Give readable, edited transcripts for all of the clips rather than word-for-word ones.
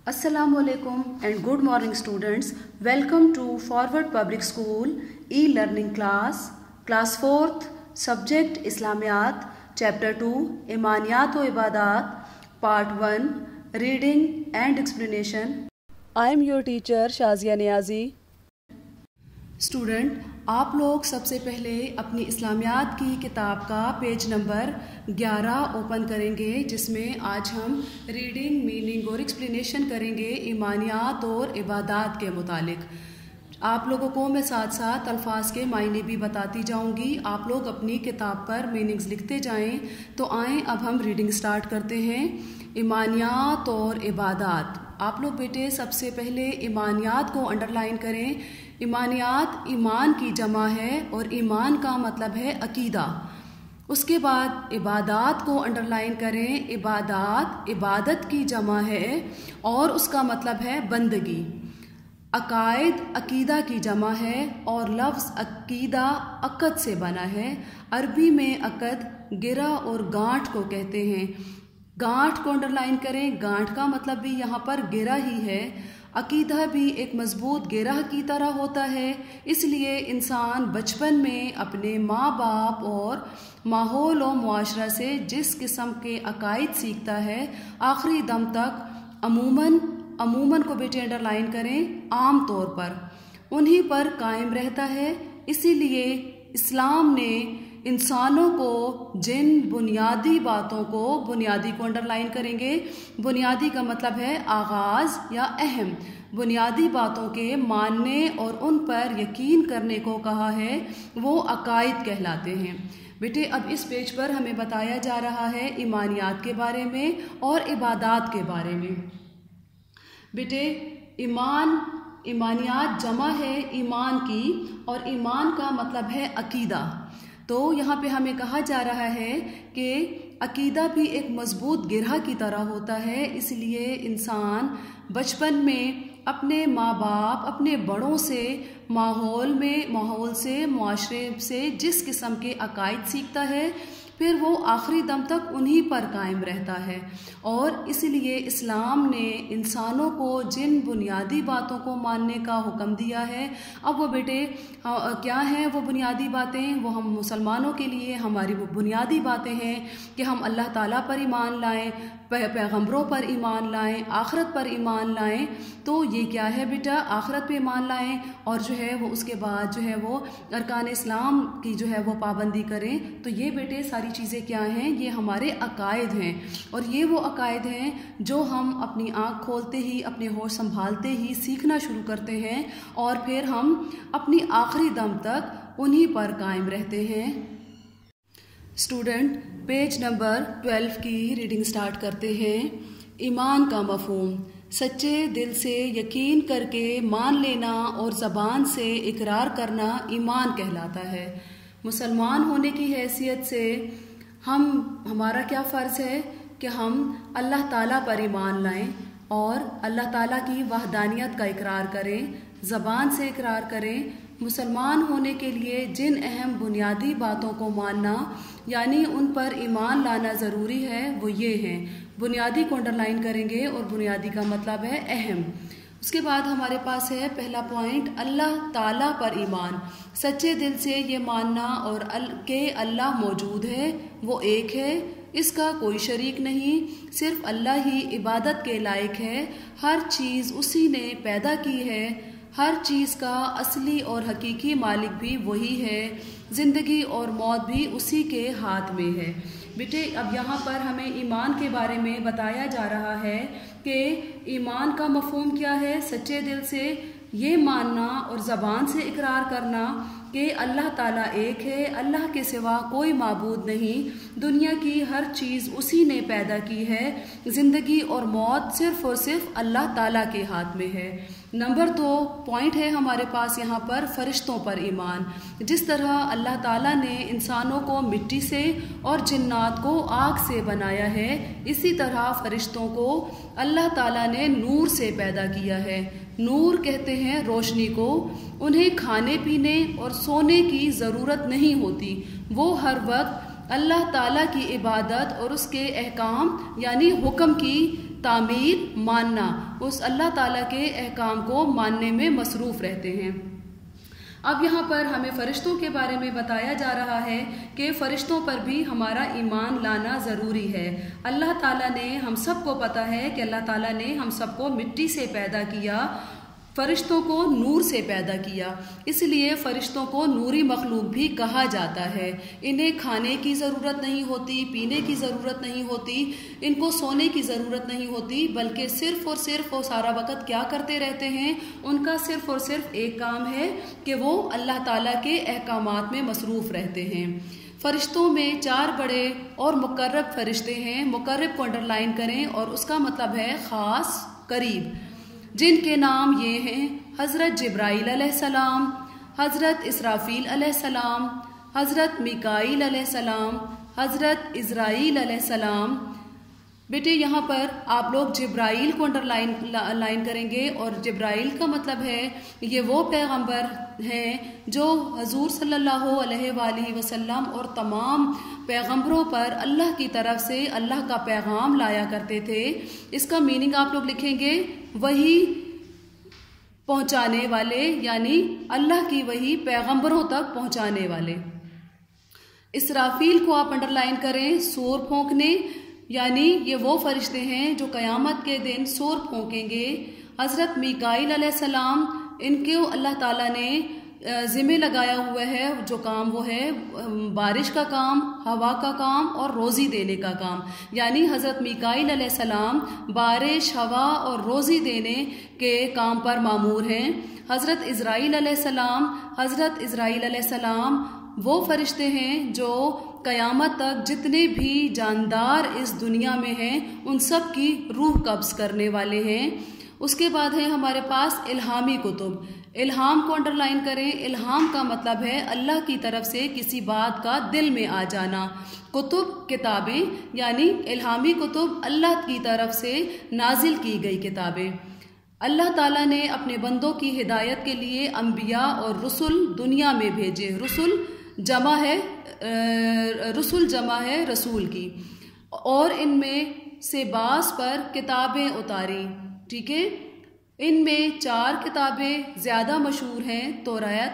Assalamu alaikum and good morning students. Welcome to Forward Public School e-learning class 4th subject Islamiyat chapter 2 Imaniyat o Ibadat part 1 reading and explanation. I am your teacher Shazia Niazi. Student, آپ لوگ سب سے پہلے اپنی اسلامیات کی کتاب کا page number 11 open کریں گے، جس میں آج ہم ریڈنگ، میننگ اور ایکسپلینیشن کریں گے ایمانیات اور عبادات کے متعلق۔ آپ لوگوں کو میں ساتھ ساتھ الفاظ کے معنی بھی بتاتی جاؤں گی، آپ لوگ اپنی کتاب پر میننگز لکھتے جائیں۔ تو آئیں اب ہم ریڈنگ سٹارٹ کرتے ہیں۔ ایمانیات اور عبادات۔ آپ لوگ بیٹے سب سے پہلے ایمانیات کو انڈر لائن کریں۔ ایمانیات ایمان کی جمع ہے اور ایمان کا مطلب ہے عقیدہ۔ اس کے بعد عبادات کو انڈر لائن کریں۔ عبادات عبادت کی جمع ہے اور اس کا مطلب ہے بندگی۔ عقائد عقیدہ کی جمع ہے اور لفظ عقیدہ عقد سے بنا ہے۔ عربی میں عقد گرہ اور گانٹھ کو کہتے ہیں۔ گانٹھ کو انڈر لائن کریں۔ گانٹھ کا مطلب بھی یہاں پر گرہ ہی ہے۔ عقیدہ بھی ایک مضبوط گرہ کی طرح ہوتا ہے، اس لیے انسان بچپن میں اپنے ماں باپ اور ماحول و معاشرہ سے جس قسم کے عقائد سیکھتا ہے، آخری دم تک عموماً کو بیٹے انڈر لائن کریں، عام طور پر انہی پر قائم رہتا ہے۔ اسی لیے اسلام نے انسانوں کو جن بنیادی باتوں کو، بنیادی کو انڈر لائن کریں گے، بنیادی کا مطلب ہے آغاز یا اہم، بنیادی باتوں کے ماننے اور ان پر یقین کرنے کو کہا ہے، وہ عقائد کہلاتے ہیں۔ بیٹے اب اس پیج پر ہمیں بتایا جا رہا ہے ایمانیات کے بارے میں اور عبادات کے بارے میں۔ بیٹے ایمانیات جمع ہے ایمان کی اور ایمان کا مطلب ہے عقیدہ۔ تو یہاں پہ ہمیں کہا جا رہا ہے کہ عقیدہ بھی ایک مضبوط گرہ کی طرح ہوتا ہے، اس لیے انسان بچپن میں اپنے ماں باپ، اپنے بڑوں سے، ماحول سے، معاشرے سے جس قسم کے عقائد سیکھتا ہے، پھر وہ آخری دم تک انہی پر قائم رہتا ہے۔ اور اس لیے اسلام نے انسانوں کو جن بنیادی باتوں کو ماننے کا حکم دیا ہے، اب وہ بیٹے کیا ہیں وہ بنیادی باتیں؟ وہ ہم مسلمانوں کے لیے ہماری وہ بنیادی باتیں ہیں کہ ہم اللہ تعالیٰ پر ایمان لائیں، پیغمبروں پر ایمان لائیں، آخرت پر ایمان لائیں۔ تو یہ کیا ہے بیٹا؟ آخرت پہ ایمان لائیں اور جو ہے وہ اس کے بعد جو ہے وہ ارکان اسلام کی جو ہے وہ پابندی کریں۔ تو یہ بیٹے ساری چیزیں کیا ہیں؟ یہ ہمارے عقائد ہیں، اور یہ وہ عقائد ہیں جو ہم اپنی آنکھ کھولتے ہی، اپنے ہوش سنبھالتے ہی سیکھنا شروع کرتے ہیں، اور پھر ہم اپنی آخری دم تک انہی پر قائم رہتے ہیں۔ اسٹوڈنٹ پیج نمبر 12 کی ریڈنگ سٹارٹ کرتے ہیں۔ ایمان کا مفہوم: سچے دل سے یقین کر کے مان لینا اور زبان سے اقرار کرنا ایمان کہلاتا ہے۔ مسلمان ہونے کی حیثیت سے ہمارا کیا فرض ہے کہ ہم اللہ تعالیٰ پر ایمان لائیں اور اللہ تعالیٰ کی وحدانیت کا اقرار کریں، زبان سے اقرار کریں۔ مسلمان ہونے کے لیے جن اہم بنیادی باتوں کو ماننا یعنی ان پر ایمان لانا ضروری ہے، وہ یہ ہیں۔ بنیادی کو انڈر لائن کریں گے اور بنیادی کا مطلب ہے اہم۔ اس کے بعد ہمارے پاس ہے پہلا پوائنٹ، اللہ تعالیٰ پر ایمان۔ سچے دل سے یہ ماننا اور کہ اللہ موجود ہے، وہ ایک ہے، اس کا کوئی شریک نہیں، صرف اللہ ہی عبادت کے لائق ہے، ہر چیز اسی نے پیدا کی ہے، ہر چیز کا اصلی اور حقیقی مالک بھی وہی ہے، زندگی اور موت بھی اسی کے ہاتھ میں ہے۔ بیٹے اب یہاں پر ہمیں ایمان کے بارے میں بتایا جا رہا ہے کہ ایمان کا مفہوم کیا ہے؟ سچے دل سے یہ ماننا اور زبان سے اقرار کرنا کہ اللہ تعالیٰ ایک ہے، اللہ کے سوا کوئی معبود نہیں، دنیا کی ہر چیز اسی نے پیدا کی ہے، زندگی اور موت صرف اور صرف اللہ تعالیٰ کے ہاتھ میں ہے۔ نمبر 2 پوائنٹ ہے ہمارے پاس یہاں پر فرشتوں پر ایمان۔ جس طرح اللہ تعالیٰ نے انسانوں کو مٹی سے اور جنات کو آگ سے بنایا ہے، اسی طرح فرشتوں کو اللہ تعالیٰ نے نور سے پیدا کیا ہے۔ نور کہتے ہیں روشنی کو۔ انہیں کھانے پینے اور سونے کی ضرورت نہیں ہوتی، وہ ہر وقت اللہ تعالیٰ کی عبادت اور اس کے احکام یعنی حکم کی تعمیل ماننا، اس اللہ تعالیٰ کے احکام کو ماننے میں مصروف رہتے ہیں۔ اب یہاں پر ہمیں فرشتوں کے بارے میں بتایا جا رہا ہے کہ فرشتوں پر بھی ہمارا ایمان لانا ضروری ہے۔ اللہ تعالیٰ نے، ہم سب کو پتہ ہے کہ اللہ تعالیٰ نے ہم سب کو مٹی سے پیدا کیا، فرشتوں کو نور سے پیدا کیا، اس لیے فرشتوں کو نوری مخلوق بھی کہا جاتا ہے۔ انہیں کھانے کی ضرورت نہیں ہوتی، پینے کی ضرورت نہیں ہوتی، ان کو سونے کی ضرورت نہیں ہوتی، بلکہ صرف اور صرف وہ سارا وقت کیا کرتے رہتے ہیں؟ ان کا صرف اور صرف ایک کام ہے کہ وہ اللہ تعالیٰ کے احکامات میں مصروف رہتے ہیں۔ فرشتوں میں 4 بڑے اور مقرب فرشتے ہیں۔ مقرب کو انڈر لائن کریں، اور اس کا مطلب ہے خاص، قریب، جن کے نام یہ ہیں: حضرت جبرائیل علیہ السلام، حضرت اسرافیل علیہ السلام، حضرت میکائیل علیہ السلام، حضرت عزرائیل علیہ السلام۔ بیٹے یہاں پر آپ لوگ جبرائیل کو انڈر لائن کریں گے، اور جبرائیل کا مطلب ہے یہ وہ پیغمبر ہیں جو حضور صلی اللہ علیہ وآلہ وسلم اور تمام پیغمبروں پر اللہ کی طرف سے اللہ کا پیغام لایا کرتے تھے۔ اس کا میننگ آپ لوگ لکھیں گے وحی پہنچانے والے، یعنی اللہ کی وحی پیغمبروں تک پہنچانے والے۔ اسرافیل کو آپ انڈر لائن کریں، سور پھونکنے، یعنی یہ وہ فرشتے ہیں جو قیامت کے دن سور پھونکیں گے۔ حضرت میکائیل علیہ السلام، ان کو اللہ تعالیٰ نے ذمہ لگایا ہوا ہے، جو کام وہ ہے بارش کا کام، ہوا کا کام اور روزی دینے کا کام، یعنی حضرت میکائیل علیہ السلام بارش، ہوا اور روزی دینے کے کام پر مامور ہیں۔ حضرت عزرائیل علیہ السلام، حضرت عزرائیل علیہ السلام وہ فرشتے ہیں جو قیامت تک جتنے بھی جاندار اس دنیا میں ہیں ان سب کی روح قبض کرنے والے ہیں۔ اس کے بعد ہے ہمارے پاس الہامی کتب۔ الہام کو انڈر لائن کریں، الہام کا مطلب ہے اللہ کی طرف سے کسی بات کا دل میں آ جانا۔ کتب کتابیں، یعنی الہامی کتب اللہ کی طرف سے نازل کی گئی کتابیں۔ اللہ تعالیٰ نے اپنے بندوں کی ہدایت کے لیے انبیاء اور رسول دنیا میں بھیجے۔ رسول جمع ہے رسول کی، اور ان میں سے بعض پر کتابیں اتاری، ٹھیک ہے۔ ان میں 4 کتابیں زیادہ مشہور ہیں۔ توریت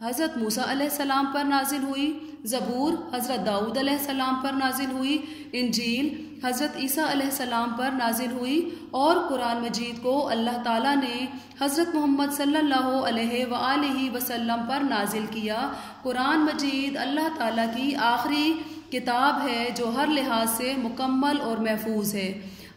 حضرت موسیٰ علیہ السلام پر نازل ہوئی، زبور حضرت داؤد علیہ السلام پر نازل ہوئی، انجیل حضرت عیسیٰ علیہ السلام پر نازل ہوئی، اور قرآن مجید کو اللہ تعالیٰ نے حضرت محمد صلی اللہ علیہ وآلہ وسلم پر نازل کیا۔ قرآن مجید اللہ تعالیٰ کی آخری کتاب ہے جو ہر لحاظ سے مکمل اور محفوظ ہے۔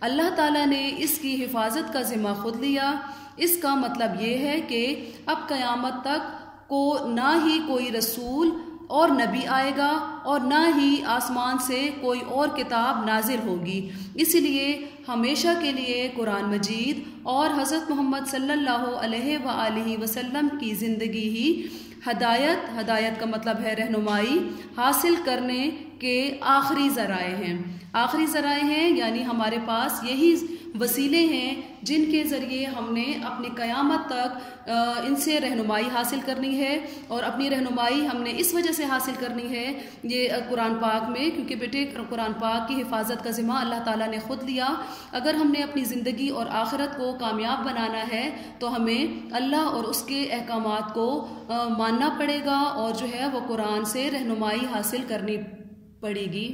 اللہ تعالیٰ نے اس کی حفاظت کا ذمہ خود لیا۔ اس کا مطلب یہ ہے کہ اب قیامت تک کو نہ ہی کوئی رسول اور نبی آئے گا، اور نہ ہی آسمان سے کوئی اور کتاب نازل ہوگی۔ اس لیے ہمیشہ کے لیے قرآن مجید اور حضرت محمد صلی اللہ علیہ وآلہ وسلم کی زندگی ہی ہدایت کا مطلب ہے رہنمائی حاصل کرنے کے آخری ذرائع ہیں۔ آخری ذرائع ہیں یعنی ہمارے پاس یہی وسیلے ہیں جن کے ذریعے ہم نے اپنی قیامت تک ان سے رہنمائی حاصل کرنی ہے، اور اپنی رہنمائی ہم نے اس وجہ سے حاصل کرنی ہے یہ قرآن پاک میں، کیونکہ بیٹے قرآن پاک کی حفاظت کا ذمہ اللہ تعالیٰ نے خود لیا۔ اگر ہم نے اپنی زندگی اور آخرت کو کامیاب بنانا ہے تو ہمیں اللہ اور اس کے احکامات کو ماننا پڑے گا، اور جو ہے وہ قرآن سے رہنمائی حاصل کرنی پڑے گی۔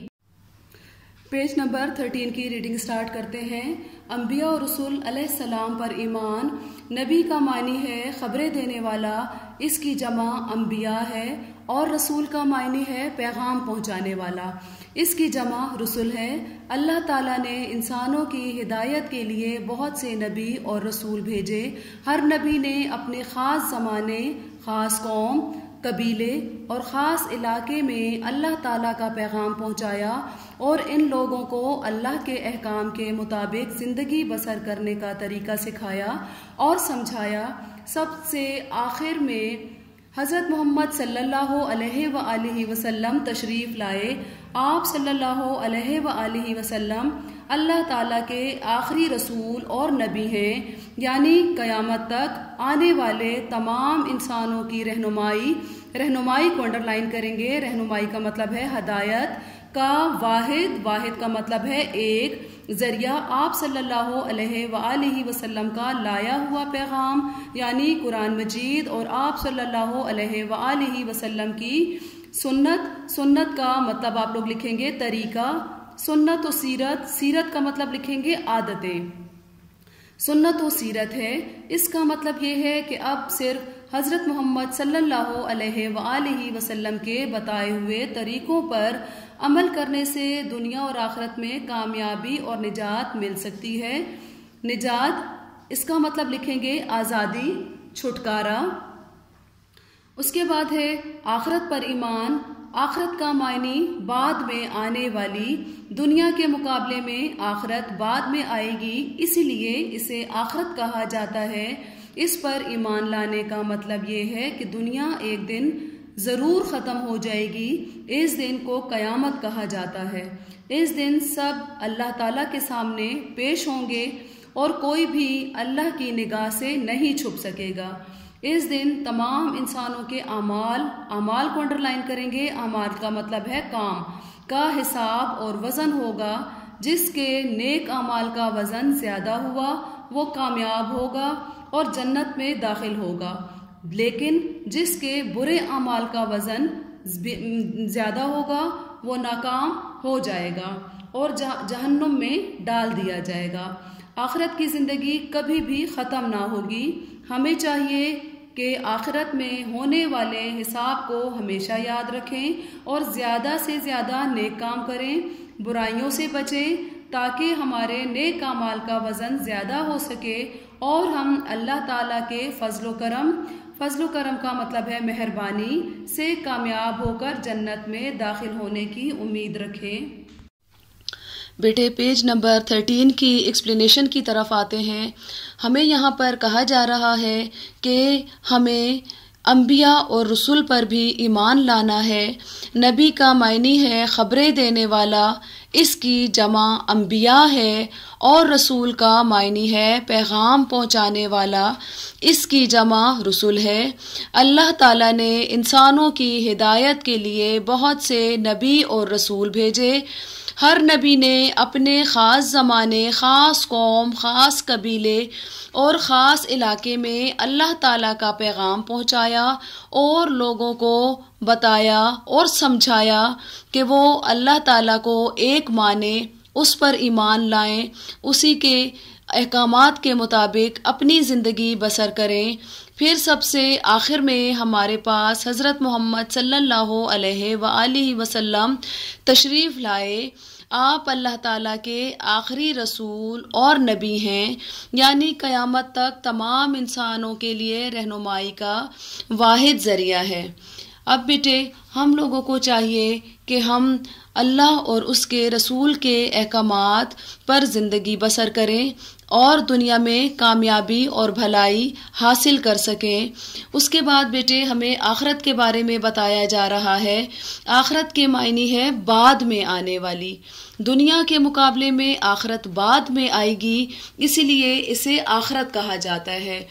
پیج نمبر 13 کی ریڈنگ سٹارٹ کرتے ہیں۔ انبیاء اور رسول علیہ السلام پر ایمان۔ نبی کا معنی ہے خبریں دینے والا، اس کی جمع انبیاء ہے، اور رسول کا معنی ہے پیغام پہنچانے والا، اس کی جمع رسول ہے۔ اللہ تعالیٰ نے انسانوں کی ہدایت کے لیے بہت سے نبی اور رسول بھیجے۔ ہر نبی نے اپنے خاص زمانے، خاص قوم، قبیلے اور خاص علاقے میں اللہ تعالیٰ کا پیغام پہنچایا، اور ان لوگوں کو اللہ کے احکام کے مطابق زندگی بسر کرنے کا طریقہ سکھایا اور سمجھایا۔ سب سے آخر میں حضرت محمد صلی اللہ علیہ وآلہ وسلم تشریف لائے۔ آپ صلی اللہ علیہ وآلہ وسلم اللہ تعالیٰ کے آخری رسول اور نبی ہیں، یعنی قیامت تک آنے والے تمام انسانوں کی رہنمائی کو انڈر لائن کریں گے۔ رہنمائی کا مطلب ہے ہدایت کا واحد کا مطلب ہے ایک، ذریعہ آپ صلی اللہ علیہ وآلہ وسلم کا لایا ہوا پیغام یعنی قرآن مجید اور آپ صلی اللہ علیہ وآلہ وسلم کی سنت. سنت کا مطلب آپ لوگ لکھیں گے طریقہ. سنت و سیرت. سیرت کا مطلب لکھیں گے عادتیں. سنت و سیرت ہے. اس کا مطلب یہ ہے کہ اب صرف حضرت محمد صلی اللہ علیہ وآلہ وسلم کے بتائے ہوئے طریقوں پر عمل کرنے سے دنیا اور آخرت میں کامیابی اور نجات مل سکتی ہے. نجات اس کا مطلب لکھیں گے آزادی، چھٹکارا. اس کے بعد ہے آخرت پر ایمان. آخرت کا معنی بعد میں آنے والی. دنیا کے مقابلے میں آخرت بعد میں آئے گی، اسی لیے اسے آخرت کہا جاتا ہے. اس پر ایمان لانے کا مطلب یہ ہے کہ دنیا ایک دن ضرور ختم ہو جائے گی. اس دن کو قیامت کہا جاتا ہے. اس دن سب اللہ تعالیٰ کے سامنے پیش ہوں گے اور کوئی بھی اللہ کی نگاہ سے نہیں چھپ سکے گا. اس دن تمام انسانوں کے اعمال کو انڈرلائن کریں گے. اعمال کا مطلب ہے کام کا حساب اور وزن ہوگا. جس کے نیک اعمال کا وزن زیادہ ہوا وہ کامیاب ہوگا اور جنت میں داخل ہوگا، لیکن جس کے برے اعمال کا وزن زیادہ ہوگا وہ ناکام ہو جائے گا اور جہنم میں ڈال دیا جائے گا. آخرت کی زندگی کبھی بھی ختم نہ ہوگی. ہمیں چاہیے کہ آخرت میں ہونے والے حساب کو ہمیشہ یاد رکھیں اور زیادہ سے زیادہ نیک کام کریں، برائیوں سے بچیں تاکہ ہمارے نیک اعمال کا وزن زیادہ ہو سکے اور ہم اللہ تعالیٰ کے فضل و کرم کا مطلب ہے مہربانی سے کامیاب ہو کر جنت میں داخل ہونے کی امید رکھیں. بیٹے پیج نمبر 13 کی ایکسپلینیشن کی طرف آتے ہیں. ہمیں یہاں پر کہا جا رہا ہے کہ ہمیں انبیاء اور رسول پر بھی ایمان لانا ہے. نبی کا معنی ہے خبریں دینے والا، اس کی جمع انبیاء ہے، اور رسول کا معنی ہے پیغام پہنچانے والا، اس کی جمع رسول ہے. اللہ تعالیٰ نے انسانوں کی ہدایت کے لیے بہت سے نبی اور رسول بھیجے. ہر نبی نے اپنے خاص زمانے، خاص قوم، خاص قبیلے اور خاص علاقے میں اللہ تعالیٰ کا پیغام پہنچایا اور لوگوں کو بتایا اور سمجھایا کہ وہ اللہ تعالیٰ کو ایک مانیں، اس پر ایمان لائیں، اسی کے احکامات کے مطابق اپنی زندگی بسر کریں. پھر سب سے آخر میں ہمارے پاس حضرت محمد صلی اللہ علیہ وآلہ وسلم تشریف لائے. آپ اللہ تعالیٰ کے آخری رسول اور نبی ہیں، یعنی قیامت تک تمام انسانوں کے لیے رہنمائی کا واحد ذریعہ ہے. اب بیٹے ہم لوگوں کو چاہیے کہ ہم اللہ اور اس کے رسول کے احکامات پر زندگی بسر کریں اور دنیا میں کامیابی اور بھلائی حاصل کر سکیں. اس کے بعد بیٹے ہمیں آخرت کے بارے میں بتایا جا رہا ہے. آخرت کے معنی ہے بعد میں آنے والی. دنیا کے مقابلے میں آخرت بعد میں آئے گی، اسی لیے اسے آخرت کہا جاتا ہے.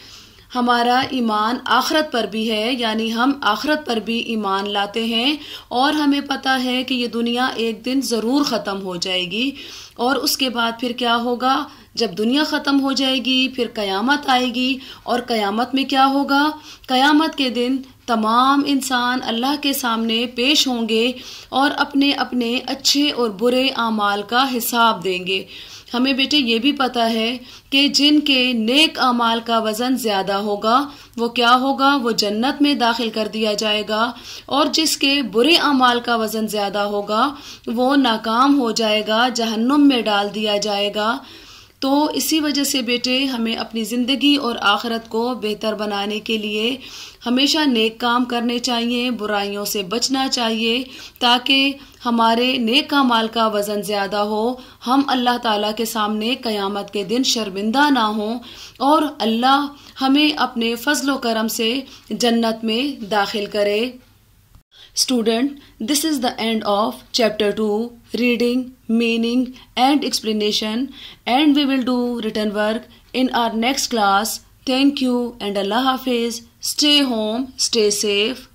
ہمارا ایمان آخرت پر بھی ہے، یعنی ہم آخرت پر بھی ایمان لاتے ہیں اور ہمیں پتہ ہے کہ یہ دنیا ایک دن ضرور ختم ہو جائے گی. اور اس کے بعد پھر کیا ہوگا؟ جب دنیا ختم ہو جائے گی پھر قیامت آئے گی. اور قیامت میں کیا ہوگا؟ قیامت کے دن تمام انسان اللہ کے سامنے پیش ہوں گے اور اپنے اپنے اچھے اور برے اعمال کا حساب دیں گے. ہمیں بیٹے یہ بھی پتہ ہے کہ جن کے نیک اعمال کا وزن زیادہ ہوگا وہ کیا ہوگا؟ وہ جنت میں داخل کر دیا جائے گا، اور جس کے برے اعمال کا وزن زیادہ ہوگا وہ ناکام ہو جائے گا، جہنم میں ڈال دیا جائے گا. تو اسی وجہ سے بیٹے ہمیں اپنی زندگی اور آخرت کو بہتر بنانے کے لیے ہمیشہ نیک کام کرنے چاہیے، برائیوں سے بچنا چاہیے تاکہ ہمارے نیک اعمال کا وزن زیادہ ہو، ہم اللہ تعالیٰ کے سامنے قیامت کے دن شرمندہ نہ ہوں اور اللہ ہمیں اپنے فضل و کرم سے جنت میں داخل کرے. Student, this is the end of chapter 2, reading, meaning and explanation, and we will do written work in our next class. Thank you and Allah Hafiz. Stay home, stay safe.